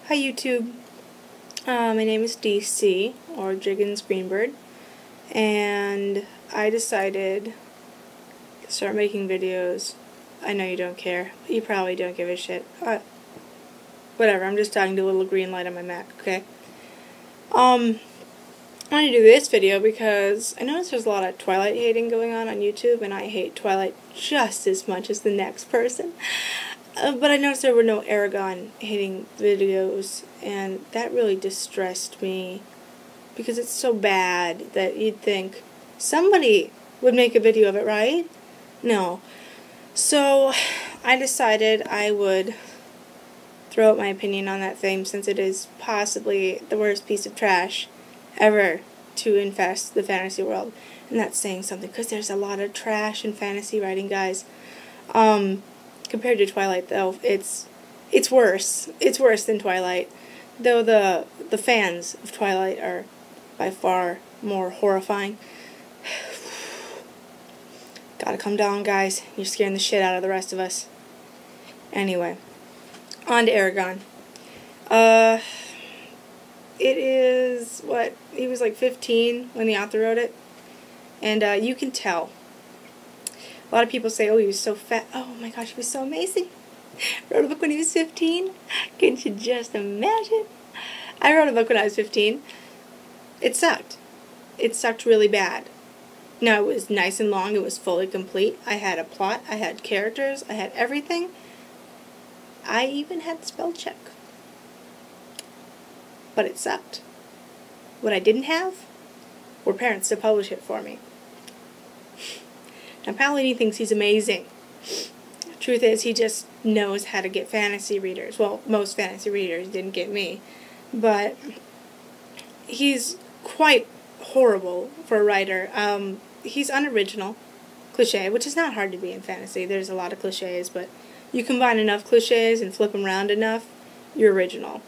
Hi YouTube, my name is DC, or Jiggins Greenbird, and I decided to start making videos. I know you don't care. You probably don't give a shit. Whatever, I'm just talking to a little green light on my Mac, okay? I want to do this video because I noticed there's a lot of Twilight hating going on YouTube, and I hate Twilight just as much as the next person. But I noticed there were no Eragon hating videos, and that really distressed me because it's so bad that you'd think somebody would make a video of it, right? No. So I decided I would throw out my opinion on that thing, since it is possibly the worst piece of trash ever to infest the fantasy world. And that's saying something, because there's a lot of trash in fantasy writing, guys. Compared to Twilight, though, it's worse. It's worse than Twilight, though the fans of Twilight are by far more horrifying. Gotta come down, guys. You're scaring the shit out of the rest of us. Anyway, on to Eragon. It is, what, he was like 15 when the author wrote it, and you can tell. A lot of people say, oh, he was so fat. Oh my gosh, he was so amazing. Wrote a book when he was 15. Can't you just imagine? I wrote a book when I was 15. It sucked. It sucked really bad. Now, it was nice and long. It was fully complete. I had a plot. I had characters. I had everything. I even had spell check. But it sucked. What I didn't have were parents to publish it for me. Now, Paolini thinks he's amazing. Truth is, he just knows how to get fantasy readers. Well, most fantasy readers didn't get me. But he's quite horrible for a writer. He's unoriginal, cliche, which is not hard to be in fantasy. There's a lot of cliches, but you combine enough cliches and flip them around enough, you're original.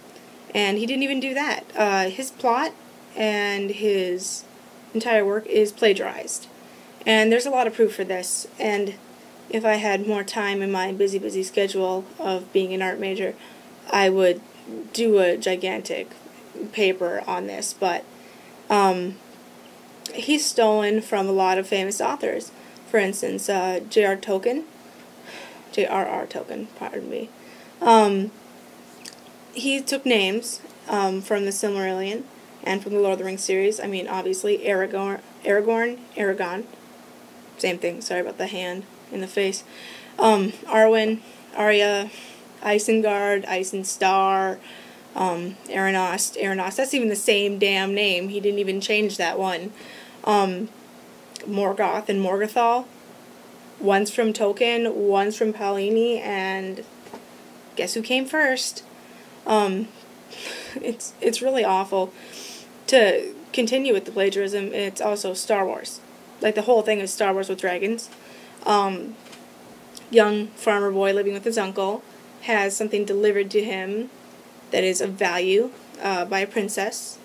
And he didn't even do that. His plot and his entire work is plagiarized. And there's a lot of proof for this, and if I had more time in my busy schedule of being an art major, I would do a gigantic paper on this, but he's stolen from a lot of famous authors. For instance, J.R.R. Tolkien, pardon me. He took names from the Silmarillion and from the Lord of the Rings series. I mean, obviously, Eragon. Same thing, sorry about the hand in the face. Arwen, Arya, Isengard, Isenstar, Aranost, that's even the same damn name. He didn't even change that one. Morgoth and Morgothal. One's from Tolkien, one's from Paolini, and guess who came first? It's really awful. To continue with the plagiarism, it's also Star Wars. Like, the whole thing is Star Wars with dragons. Young farmer boy living with his uncle has something delivered to him that is of value by a princess,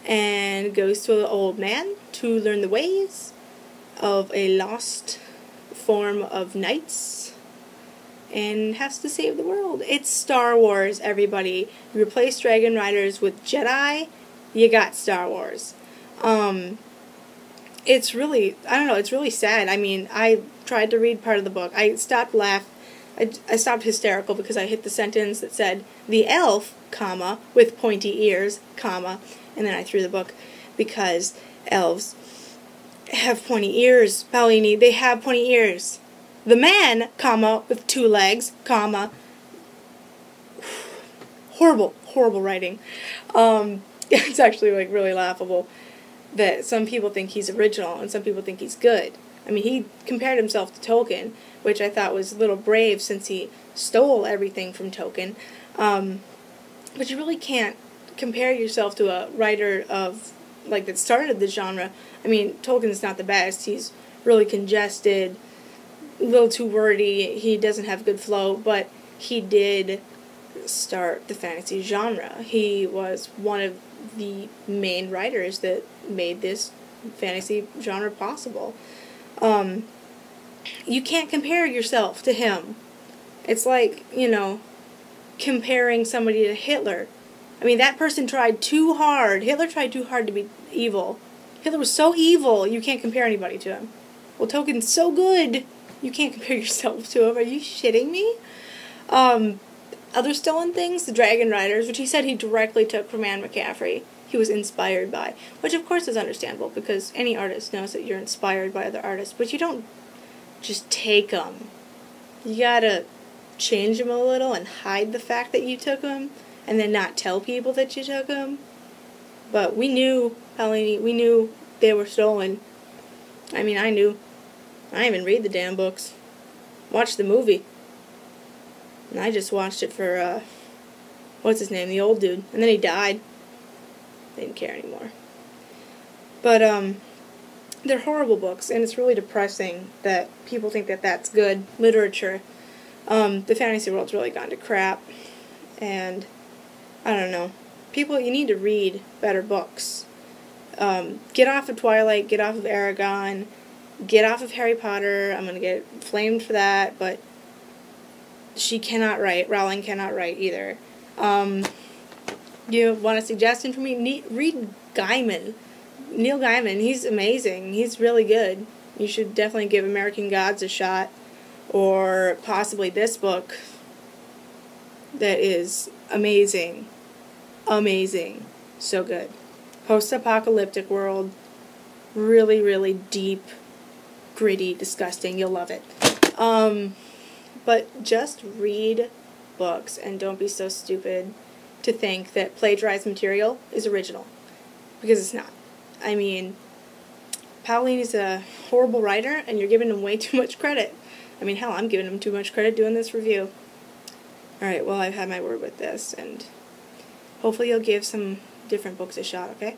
and goes to an old man to learn the ways of a lost form of knights, and has to save the world. It's Star Wars, everybody. You replace dragon riders with Jedi, you got Star Wars. It's really, I don't know, it's really sad. I mean, I tried to read part of the book. I stopped I stopped hysterical because I hit the sentence that said, the elf, comma, with pointy ears, comma, and then I threw the book, because elves have pointy ears, Paolini, they have pointy ears. The man, comma, with 2 legs, comma, horrible writing. It's actually, like, really laughable that some people think he's original and some people think he's good. I mean, he compared himself to Tolkien, which I thought was a little brave since he stole everything from Tolkien. But you really can't compare yourself to a writer of, like, that started the genre. I mean, Tolkien's not the best. He's really congested, a little too wordy. He doesn't have good flow, but he did start the fantasy genre. He was one of the main writers that made this fantasy genre possible. You can't compare yourself to him. It's like, you know, comparing somebody to Hitler. I mean, that person tried too hard. Hitler tried too hard to be evil. Hitler was so evil, you can't compare anybody to him. Well, Tolkien's so good, you can't compare yourself to him. Are you shitting me? Other stolen things, the Dragon Riders, which he said he directly took from Anne McCaffrey. He was inspired by, which of course is understandable, because any artist knows that you're inspired by other artists, but you don't just take them. You gotta change them a little and hide the fact that you took them, and then not tell people that you took them. But we knew, Paolini, we knew they were stolen. I mean, I knew. I didn't even read the damn books. Watched the movie. And I just watched it for, what's his name, the old dude. And then he died. They didn't care anymore. But, they're horrible books, and it's really depressing that people think that that's good literature. The fantasy world's really gone to crap, and I don't know. People, you need to read better books. Get off of Twilight, get off of Eragon, get off of Harry Potter. I'm going to get flamed for that, but she cannot write. Rowling cannot write either. You want a suggestion for me? Read Gaiman. Neil Gaiman, he's amazing. He's really good. You should definitely give American Gods a shot, or possibly this book that is amazing. Amazing. So good. Post-apocalyptic world. Really, really deep, gritty, disgusting. You'll love it. But just read books and don't be so stupid to think that plagiarized material is original, because it's not. I mean, Paolini's a horrible writer, and you're giving him way too much credit. I mean, hell, I'm giving him too much credit doing this review. Alright, well, I've had my word with this, and hopefully you'll give some different books a shot, okay?